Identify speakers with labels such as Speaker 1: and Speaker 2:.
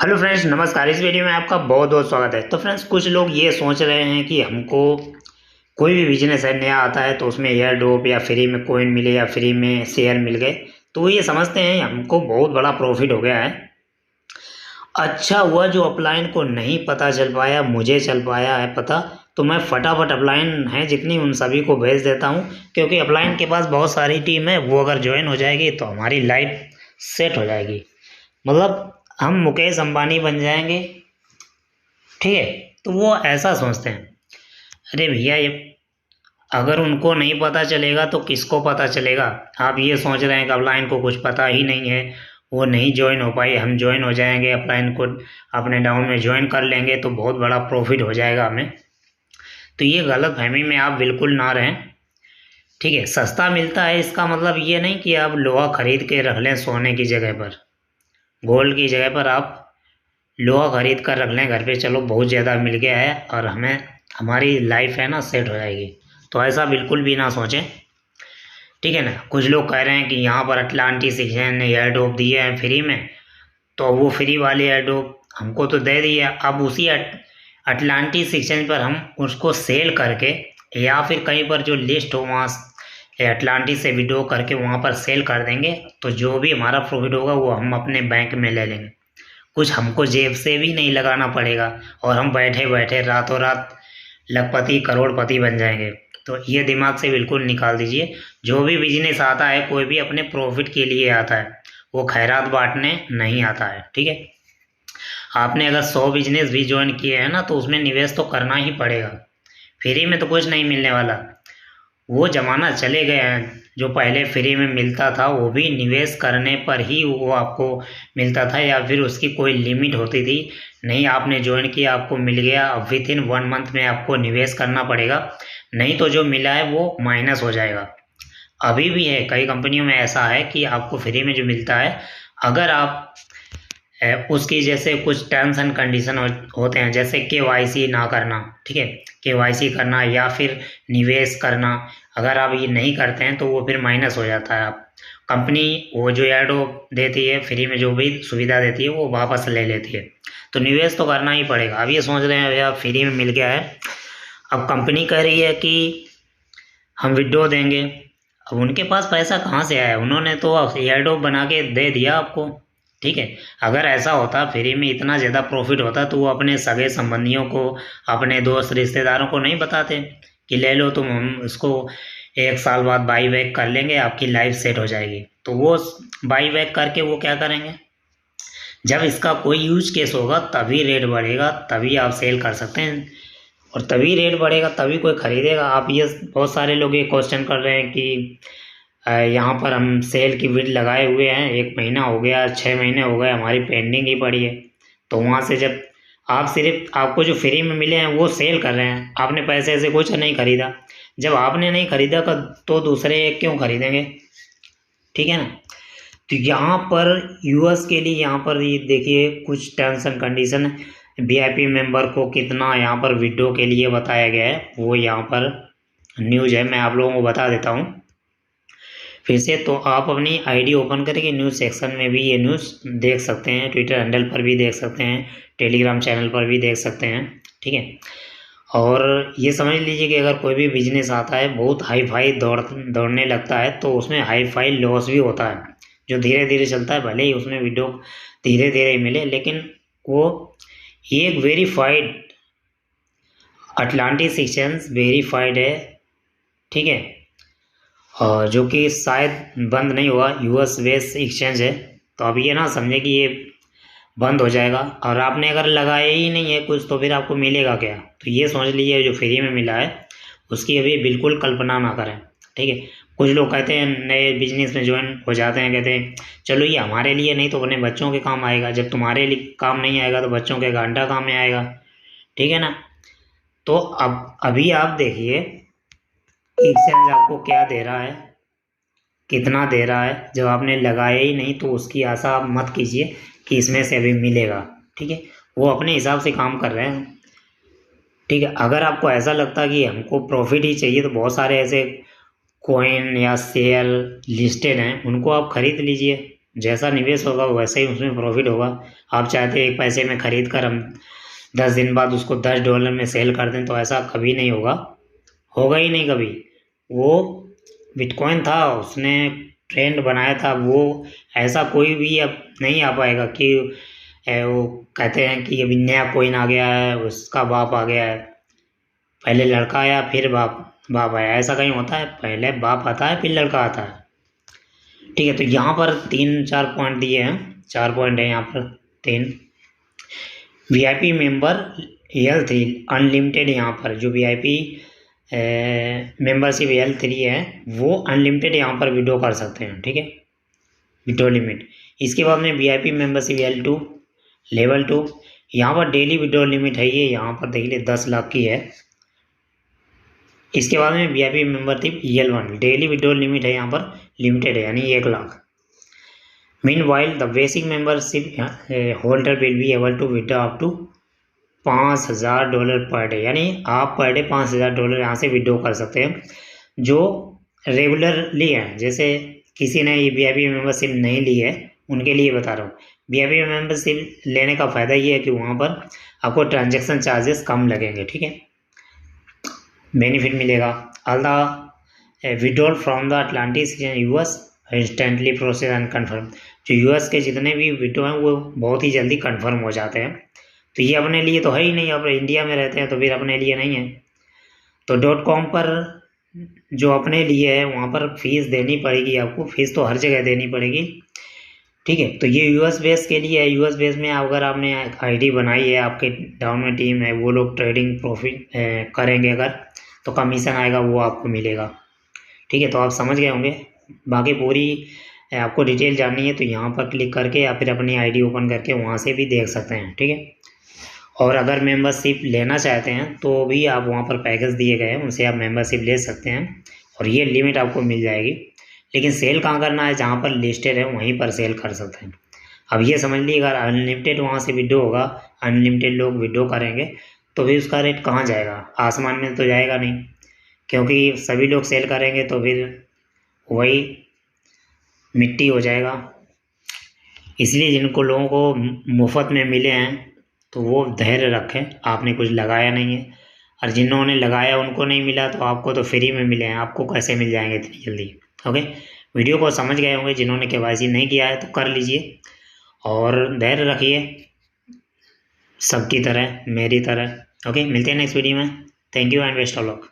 Speaker 1: Hello friends, नमस्कार। इस video में आपका बहुत बहुत स्वागत है। तो फ्रेंड्स, कुछ लोग ये सोच रहे हैं कि हमको कोई भी बिजनेस है नया आता है तो उसमें एयर ड्रॉप या फ्री में कॉइन मिले या फ्री में शेयर मिल गए, तो वो ये समझते हैं हमको बहुत बड़ा प्रॉफिट हो गया है। अच्छा हुआ जो अपलाइन को नहीं पता चल पाया, मुझे चल पाया है पता, तो मैं फटाफट अपलाइन है जितनी उन सभी को भेज देता हूँ, क्योंकि अपलाइन के पास बहुत सारी टीम है। वो अगर ज्वाइन हो जाएगी तो हमारी लाइफ सेट हो जाएगी। मतलब हम मुकेश अंबानी बन जाएंगे। ठीक है, तो वो ऐसा सोचते हैं। अरे भैया, ये अगर उनको नहीं पता चलेगा तो किसको पता चलेगा। आप ये सोच रहे हैं कि अपलाइन को कुछ पता ही नहीं है, वो नहीं ज्वाइन हो पाई, हम ज्वाइन हो जाएंगे, अपलाइन को अपने डाउन में ज्वाइन कर लेंगे तो बहुत बड़ा प्रॉफिट हो जाएगा हमें। तो ये गलत फहमी में आप बिल्कुल ना रहें। ठीक है, सस्ता मिलता है इसका मतलब ये नहीं कि आप लोहा खरीद के रख लें सोने की जगह पर, गोल्ड की जगह पर आप लोहा खरीद कर रख लें घर पे, चलो बहुत ज़्यादा मिल गया है और हमें हमारी लाइफ है ना सेट हो जाएगी। तो ऐसा बिल्कुल भी ना सोचें। ठीक है ना। कुछ लोग कह रहे हैं कि यहाँ पर अटलांटिस एक्सचेंज ने एयर ड्रॉप दिए हैं फ्री में, तो वो फ्री वाले एयर ड्रॉप हमको तो दे दिए, अब उसी अटलांटिस एक्सचेंज पर हम उसको सेल करके या फिर कहीं पर जो लिस्ट हो वहाँ अटलांटिस से विड्रॉ करके वहाँ पर सेल कर देंगे, तो जो भी हमारा प्रॉफिट होगा वो हम अपने बैंक में ले लेंगे। कुछ हमको जेब से भी नहीं लगाना पड़ेगा और हम बैठे बैठे रातों रात लखपति करोड़पति बन जाएंगे। तो ये दिमाग से बिल्कुल निकाल दीजिए। जो भी बिजनेस आता है कोई भी अपने प्रॉफिट के लिए आता है, वो खैरात बांटने नहीं आता है। ठीक है, आपने अगर 100 बिजनेस भी ज्वाइन किए हैं ना तो उसमें निवेश तो करना ही पड़ेगा। फ्री में तो कुछ नहीं मिलने वाला। वो ज़माना चले गए हैं जो पहले फ्री में मिलता था, वो भी निवेश करने पर ही वो आपको मिलता था या फिर उसकी कोई लिमिट होती थी। नहीं, आपने ज्वाइन किया, आपको मिल गया, अब विद इन 1 मंथ में आपको निवेश करना पड़ेगा, नहीं तो जो मिला है वो माइनस हो जाएगा। अभी भी है, कई कंपनियों में ऐसा है कि आपको फ्री में जो मिलता है, अगर आप उसकी जैसे कुछ टर्म्स एंड कंडीशन होते हैं, जैसे केवाईसी ना करना। ठीक है, केवाईसी करना या फिर निवेश करना, अगर आप ये नहीं करते हैं तो वो फिर माइनस हो जाता है। आप कंपनी वो जो एडो देती है फ्री में, जो भी सुविधा देती है वो वापस ले लेती है। तो निवेश तो करना ही पड़ेगा। अब ये सोच रहे हैं भैया फ्री में मिल गया है, अब कंपनी कह रही है कि हम विड्रॉ देंगे। अब उनके पास पैसा कहाँ से आया, उन्होंने तो एयरडॉप बना के दे दिया आपको। ठीक है, अगर ऐसा होता फ्री में इतना ज़्यादा प्रॉफिट होता तो वो अपने सगे संबंधियों को, अपने दोस्त रिश्तेदारों को नहीं बताते कि ले लो तुम, हम इसको 1 साल बाद बाई बैक कर लेंगे, आपकी लाइफ सेट हो जाएगी। तो वो बाई बैक करके वो क्या करेंगे, जब इसका कोई यूज केस होगा तभी रेट बढ़ेगा, तभी आप सेल कर सकते हैं, और तभी रेट बढ़ेगा तभी कोई खरीदेगा। आप ये बहुत सारे लोग ये क्वेश्चन कर रहे हैं कि यहाँ पर हम सेल की बिड लगाए हुए हैं, 1 महीना हो गया, 6 महीने हो गए, हमारी पेंडिंग ही पड़ी है। तो वहाँ से जब आप सिर्फ आपको जो फ्री में मिले हैं वो सेल कर रहे हैं, आपने पैसे से कुछ नहीं खरीदा। जब आपने नहीं खरीदा तो दूसरे क्यों खरीदेंगे। ठीक है ना। तो यहाँ पर यूएस के लिए यहाँ पर ये देखिए कुछ terms and condition, VIP member को कितना यहाँ पर विड्रॉ के लिए बताया गया है, वो यहाँ पर न्यूज़ है, मैं आप लोगों को बता देता हूँ फिर से। तो आप अपनी आईडी ओपन करके न्यूज़ सेक्शन में भी ये न्यूज़ देख सकते हैं, ट्विटर हैंडल पर भी देख सकते हैं, टेलीग्राम चैनल पर भी देख सकते हैं। ठीक है, और ये समझ लीजिए कि अगर कोई भी बिजनेस आता है बहुत हाई फाई दौड़ने लगता है तो उसमें हाई फाई लॉस भी होता है। जो धीरे धीरे चलता है, भले ही उसमें विड्रॉ धीरे धीरे मिले, लेकिन वो एक वेरीफाइड अटलांटिस एक्सचेंज वेरीफाइड है। ठीक है, और जो कि शायद बंद नहीं हुआ, यूएस बेस्ड एक्सचेंज है। तो अब ये ना समझे कि ये बंद हो जाएगा और आपने अगर लगाया ही नहीं है कुछ तो फिर आपको मिलेगा क्या। तो ये समझ लीजिए जो फ्री में मिला है उसकी अभी बिल्कुल कल्पना ना करें। ठीक है, कुछ लोग कहते हैं नए बिजनेस में ज्वाइन हो जाते हैं, कहते हैं चलो ये हमारे लिए नहीं तो अपने बच्चों के काम आएगा, जब तुम्हारे लिए काम नहीं आएगा तो बच्चों के घंटा काम में आएगा। ठीक है ना। तो अब अभी आप देखिए एक्सचेंज आपको क्या दे रहा है, कितना दे रहा है। जब आपने लगाया ही नहीं तो उसकी आशा आप मत कीजिए कि इसमें से अभी मिलेगा। ठीक है, वो अपने हिसाब से काम कर रहे हैं। ठीक है, अगर आपको ऐसा लगता कि हमको प्रॉफिट ही चाहिए तो बहुत सारे ऐसे कॉइन या शेयर लिस्टेड हैं, उनको आप खरीद लीजिए। जैसा निवेश होगा वैसे ही उसमें प्रॉफिट होगा। आप चाहते एक पैसे में ख़रीद कर हम 10 दिन बाद उसको $10 में सेल कर दें, तो ऐसा कभी नहीं होगा, होगा ही नहीं कभी। वो बिटकॉइन था, उसने ट्रेंड बनाया था, वो ऐसा कोई भी अब नहीं आ पाएगा कि वो कहते हैं कि अभी नया कोइन आ गया है, उसका बाप आ गया है। पहले लड़का आया फिर बाप आया, ऐसा कहीं होता है? पहले बाप आता है फिर लड़का आता है। ठीक है, तो यहाँ पर 3-4 पॉइंट दिए हैं, 4 पॉइंट है यहाँ पर 3। VIP मेंबर L3 अनलिमिटेड, यहाँ पर जो VIP मेंबरशिप L3 है वो अनलिमिटेड यहाँ पर विड्रॉ कर सकते हैं। ठीक है, विड्रॉ लिमिट। इसके बाद में VIP मेंबरशिप L2 लेवल 2, यहाँ पर डेली विड्रॉ लिमिट है ये, यहाँ पर देख लीजिए 10 लाख की है। इसके बाद में VIP membership L1 daily withdraw limit है यहाँ पर लिमिटेड है, यानी 1 lakh. Meanwhile, the basic membership holder will be able to withdraw up to $5,000 per day, यानी आप पर डे $5,000 यहाँ से विड्रॉ कर सकते हैं जो रेगुलरली हैं। जैसे किसी ने ये VIP मेंबरशिप नहीं ली है उनके लिए बता रहा हूँ। VIP मेंबरशिप लेने का फ़ायदा ये है कि वहाँ पर आपको ट्रांजेक्शन चार्जेस कम लगेंगे। ठीक है, बेनिफिट मिलेगा। All the withdrawal from the Atlantis US instantly process and confirm. जो US के जितने भी विड्रॉ हैं वो बहुत ही जल्दी कन्फर्म हो जाते हैं। तो ये अपने लिए तो है ही नहीं, अब इंडिया में रहते हैं तो फिर अपने लिए नहीं है। तो .com पर जो अपने लिए है वहाँ पर फीस देनी पड़ेगी आपको, फीस तो हर जगह देनी पड़ेगी। ठीक है, तो ये US बेस के लिए है। US बेस में अगर आपने ID बनाई है, आपके डाउन में टीम है, वो लोग ट्रेडिंग प्रॉफिट करेंगे अगर, तो कमीशन आएगा वो आपको मिलेगा। ठीक है, तो आप समझ गए होंगे। बाकी पूरी आपको डिटेल जाननी है तो यहाँ पर क्लिक करके या फिर अपनी ID ओपन करके वहाँ से भी देख सकते हैं। ठीक है, और अगर मेंबरशिप लेना चाहते हैं तो भी आप वहाँ पर पैकेज दिए गए हैं, उनसे आप मेंबरशिप ले सकते हैं और ये लिमिट आपको मिल जाएगी। लेकिन सेल कहाँ करना है? जहाँ पर लिस्टेड है वहीं पर सेल कर सकते हैं। अब ये समझ लीजिए, अगर अनलिमिटेड वहाँ से विड्रॉ होगा, अनलिमिटेड लोग विड्रॉ करेंगे तो फिर उसका रेट कहाँ जाएगा? आसमान में तो जाएगा नहीं, क्योंकि सभी लोग सेल करेंगे तो फिर वही मिट्टी हो जाएगा। इसलिए जिनको लोगों को मुफ्त में मिले हैं तो वो धैर्य रखें, आपने कुछ लगाया नहीं है। और जिन्होंने लगाया उनको नहीं मिला तो आपको तो फ्री में मिले हैं, आपको कैसे मिल जाएंगे इतनी जल्दी? ओके, वीडियो को समझ गए होंगे। जिन्होंने KYC नहीं किया है तो कर लीजिए और धैर्य रखिए सबकी तरह, मेरी तरह। ओके, मिलते हैं नेक्स्ट वीडियो में। Thank you and best of luck.